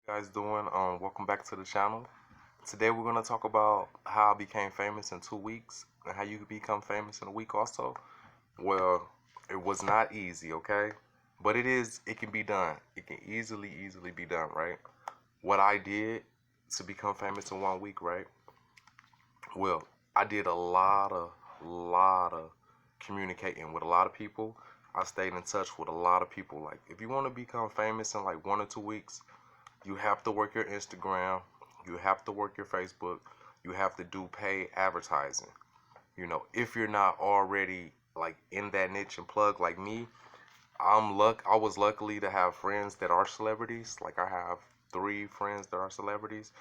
Guys doing? Welcome back to the channel. Today we're gonna talk about how I became famous in 2 weeks and how you can become famous in a week also. Well, it was not easy, okay? But it can be done. It can easily be done, right? What I did to become famous in 1 week, right? Well, I did a lot of communicating with a lot of people. I stayed in touch with a lot of people. Like if you want to become famous in like 1 or 2 weeks, you have to work your Instagram, you have to work your Facebook, you have to do paid advertising. If you're not already like in that niche and plug like me, I was luckily to have friends that are celebrities. Like I have 3 friends that are celebrities.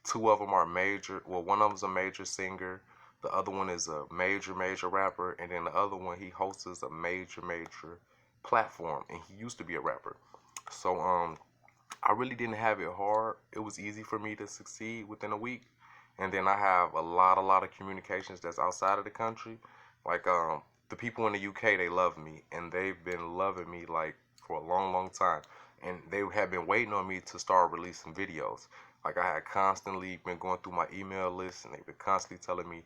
Two of them are major. Well, one of them's a major singer. The other one is a major rapper, and then the other one he hosts a major platform, and he used to be a rapper. So I really didn't have it hard. It was easy for me to succeed within a week. And then I have a lot of communications that's outside of the country. Like the people in the UK, they love me, and they've been loving me like for a long time. And they have been waiting on me to start releasing videos. Like I had constantly been going through my email list, and they've been constantly telling me,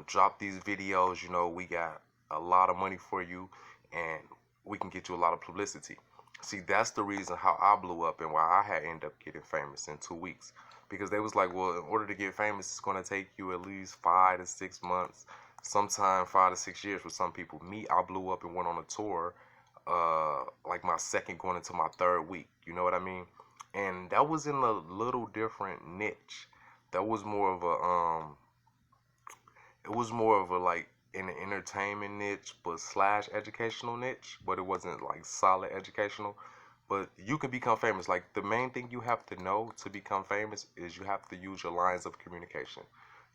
drop these videos. We got a lot of money for you, and we can get you a lot of publicity. See, that's the reason how I blew up and why I had ended up getting famous in 2 weeks. Because they was like, well, in order to get famous, it's going to take you at least 5 to 6 months, sometime 5 to 6 years for some people. Me, I blew up and went on a tour, like my second going into my third week. You know what I mean? And that was in a little different niche. That was more of it was more of a like an entertainment niche but slash educational niche, but it wasn't like solid educational. But you can become famous. Like the main thing you have to know to become famous is you have to use your lines of communication.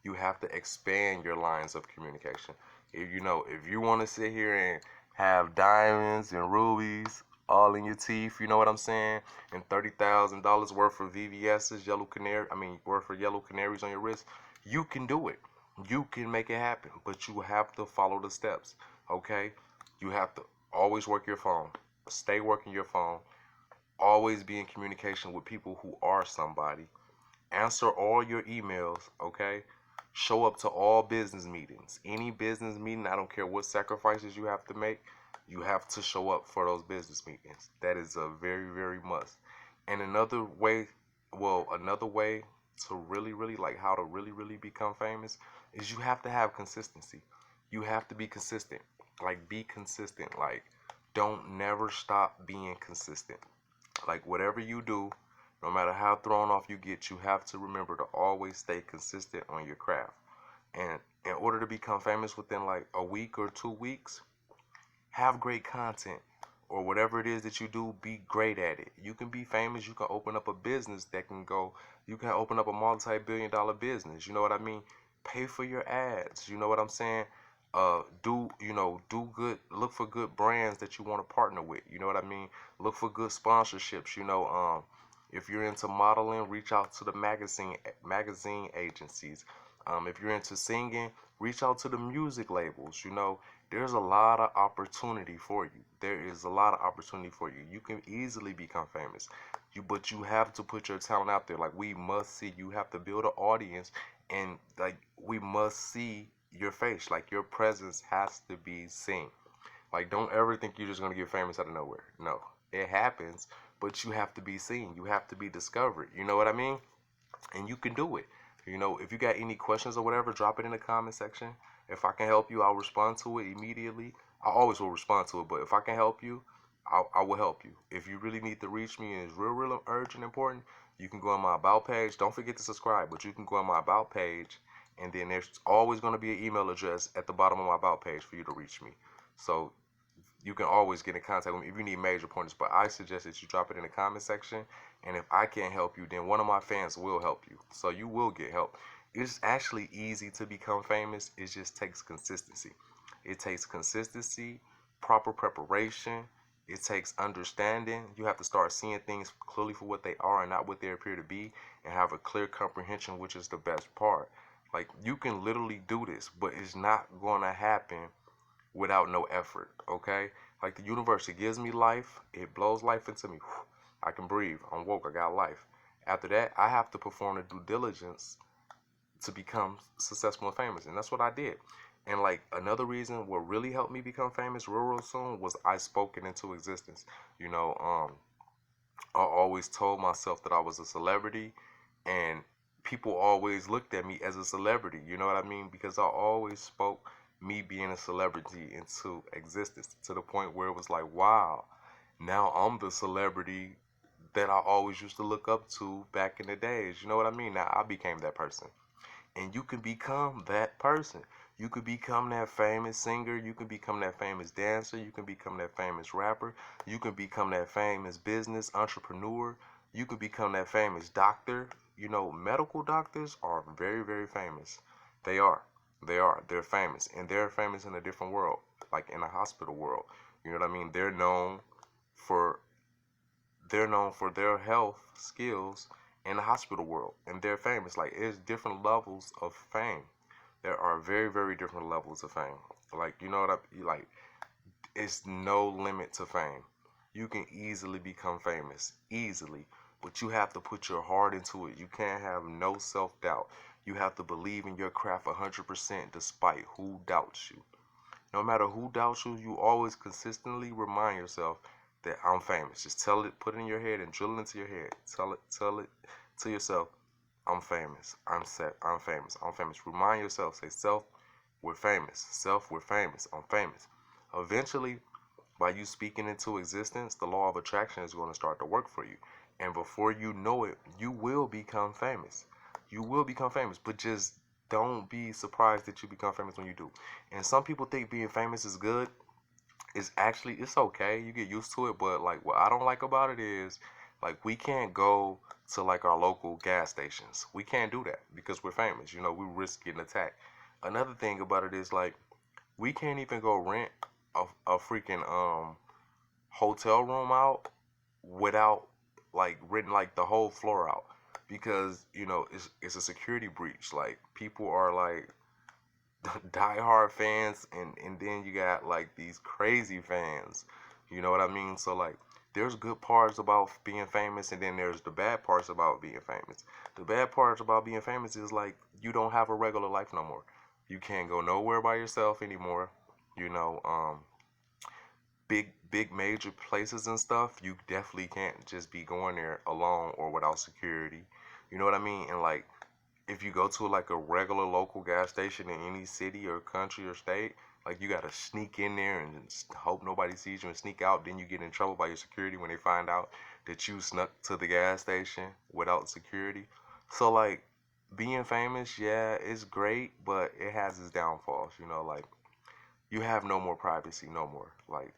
You have to expand your lines of communication. If you want to sit here and have diamonds and rubies all in your teeth, you know what I'm saying, and $30,000 worth of VVS's, yellow canary, I mean worth of yellow canaries on your wrist, you can do it. You can make it happen, but you have to follow the steps. Okay? You have to always work your phone. Stay working your phone. Always be in communication with people who are somebody. Answer all your emails, okay? Show up to all business meetings. Any business meeting, I don't care what sacrifices you have to make, you have to show up for those business meetings. That is a very must. And another way to really like how to really become famous is you have to have consistency. You have to be consistent. Like be consistent. Like don't never stop being consistent. Like whatever you do, no matter how thrown off you get, you have to remember to always stay consistent on your craft. And in order to become famous within like a week or 2 weeks, have great content or whatever it is that you do, be great at it. You can be famous, you can open up a business that can go, you can open up a multi-billion-dollar business. You know what I mean? Pay for your ads. You know what I'm saying? Do good, look for good brands that you want to partner with. You know what I mean? Look for good sponsorships. If you're into modeling, reach out to the magazine agencies. If you're into singing, reach out to the music labels. There's a lot of opportunity for you. There is a lot of opportunity for you. You can easily become famous. But you have to put your talent out there. Like we must see. You have to build an audience, and like we must see your face. Like your presence has to be seen. Like don't ever think you're just gonna get famous out of nowhere. No, it happens, but you have to be seen. You have to be discovered. You know what I mean? And you can do it. If you got any questions or whatever, drop it in the comment section. If I can help you, I'll respond to it immediately. I always will respond to it, but if I can help you, I will help you. If you really need to reach me and it's real urgent, important, you can go on my about page. Don't forget to subscribe, but you can go on my about page, and then there's always going to be an email address at the bottom of my about page for you to reach me. So you can always get in contact with me if you need major pointers, but I suggest that you drop it in the comment section. And if I can't help you, then one of my fans will help you. So you will get help. It's actually easy to become famous. It just takes consistency. It takes consistency, proper preparation. It takes understanding. You have to start seeing things clearly for what they are and not what they appear to be, and have a clear comprehension, which is the best part. Like you can literally do this, but it's not going to happen without no effort, okay? Like the universe, it gives me life. It blows life into me. I can breathe. I'm woke. I got life. After that, I have to perform the due diligence to become successful and famous. And that's what I did. And like another reason what really helped me become famous real soon was I spoke it into existence. You know, I always told myself that I was a celebrity, and people always looked at me as a celebrity. You know what I mean? Because I always spoke me being a celebrity into existence to the point where it was like, wow, now I'm the celebrity that I always used to look up to back in the days. You know what I mean? Now I became that person. And you can become that person. You could become that famous singer. You can become that famous dancer. You can become that famous rapper. You can become that famous business entrepreneur. You could become that famous doctor. You know, medical doctors are very, very famous. They are. They are. They're famous. And they're famous in a different world, like in a hospital world. You know what I mean? For they're known for their health skills in the hospital world, and they're famous. Like, it's different levels of fame. There are very, very different levels of fame. Like, you know what I like? It's no limit to fame. You can easily become famous, easily, but you have to put your heart into it. You can't have no self-doubt. You have to believe in your craft 100% despite who doubts you. No matter who doubts you, you always consistently remind yourself that I'm famous. Just tell it, put it in your head and drill it into your head. Tell it to yourself, I'm famous. I'm famous. I'm famous. Remind yourself, say, self, we're famous. Self, we're famous. I'm famous. Eventually, by you speaking into existence, the law of attraction is going to start to work for you. And before you know it, you will become famous. You will become famous, but just don't be surprised that you become famous when you do. And some people think being famous is good. It's okay. You get used to it, but like what I don't like about it is like we can't go to like our local gas stations. We can't do that because we're famous. You know, we risk getting attacked. Another thing about it is like we can't even go rent a freaking hotel room out without like renting like the whole floor out because you know it's a security breach. Like people are like diehard fans, and then you got like these crazy fans. You know what I mean? So like there's good parts about being famous, and then there's the bad parts about being famous. The bad parts about being famous is like you don't have a regular life no more. You can't go nowhere by yourself anymore. You know, big major places and stuff, you definitely can't just be going there alone or without security. You know what I mean? And like if you go to like a regular local gas station in any city or country or state, like you gotta sneak in there and just hope nobody sees you and sneak out. Then you get in trouble by your security when they find out that you snuck to the gas station without security. So like being famous, yeah, it's great, but it has its downfalls. You know, like you have no more privacy, no more. Like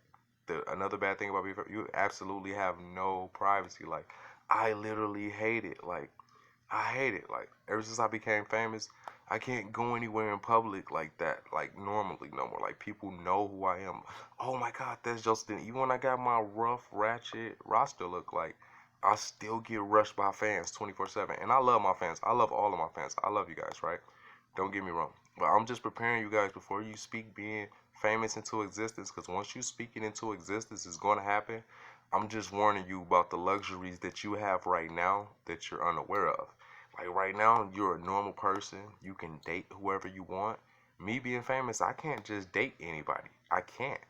another bad thing about being famous, you absolutely have no privacy. Like I literally hate it. Like I hate it. Like ever since I became famous, I can't go anywhere in public like that, like normally no more. Like people know who I am. Oh my God, that's Justin. Even when I got my rough, ratchet roster look, like I still get rushed by fans 24/7. And I love my fans. I love all of my fans. I love you guys, right? Don't get me wrong. But I'm just preparing you guys before you speak being famous into existence. Because once you speak it into existence, it's going to happen. I'm just warning you about the luxuries that you have right now that you're unaware of. Like right now, you're a normal person. You can date whoever you want. Me being famous, I can't just date anybody. I can't.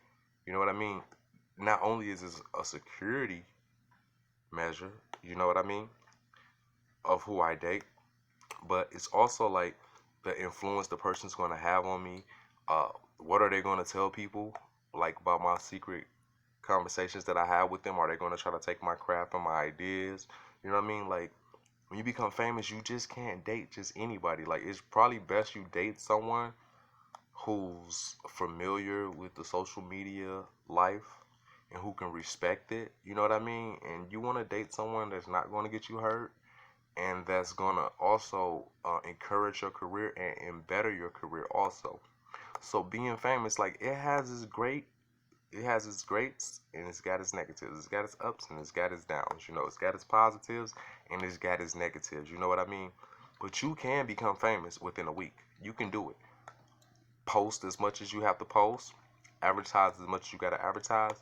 You know what I mean? Not only is this a security measure, you know what I mean, of who I date, but it's also like the influence the person's going to have on me. Uh, what are they going to tell people, like about my secret conversations that I have with them? Are they going to try to take my craft and my ideas? You know what I mean? Like when you become famous, you just can't date just anybody. Like it's probably best you date someone who's familiar with the social media life and who can respect it. You know what I mean? And you want to date someone that's not going to get you hurt and that's going to also encourage your career and better your career also. So being famous, like it has its greats and it's got its negatives. It's got its ups and it's got its downs. You know, it's got its positives and it's got its negatives. You know what I mean? But you can become famous within a week. You can do it. Post as much as you have to post. Advertise as much as you got to advertise.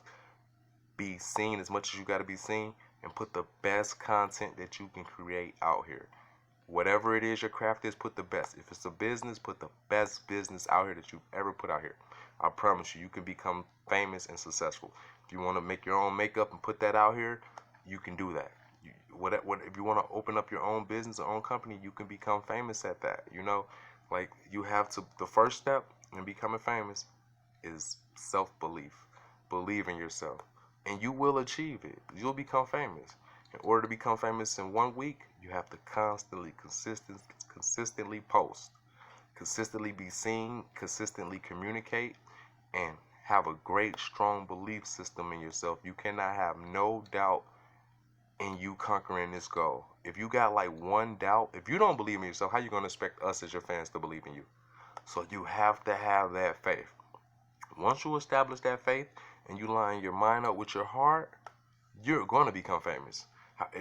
Be seen as much as you got to be seen. and put the best content that you can create out here. Whatever it is your craft is, put the best. If it's a business, put the best business out here that you've ever put out here. I promise you, you can become famous and successful. If you want to make your own makeup and put that out here, you can do that. If you want to open up your own business or own company, you can become famous at that. You know, like you have to. The first step in becoming famous is self-belief. Believe in yourself, and you will achieve it. You'll become famous. In order to become famous in 1 week, you have to consistently post, consistently be seen, consistently communicate, and have a great, strong belief system in yourself. You cannot have no doubt in you conquering this goal. If you got like one doubt, if you don't believe in yourself, how you going to expect us as your fans to believe in you? So you have to have that faith. Once you establish that faith and you line your mind up with your heart, you're going to become famous.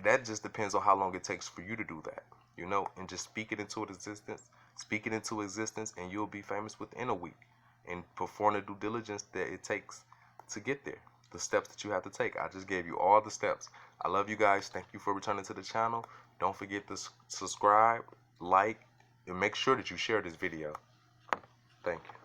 That just depends on how long it takes for you to do that, you know, and just speak it into existence. Speak it into existence, and you'll be famous within a week. And perform the due diligence that it takes to get there. The steps that you have to take. I just gave you all the steps. I love you guys. Thank you for returning to the channel. Don't forget to subscribe, like, and make sure that you share this video. Thank you.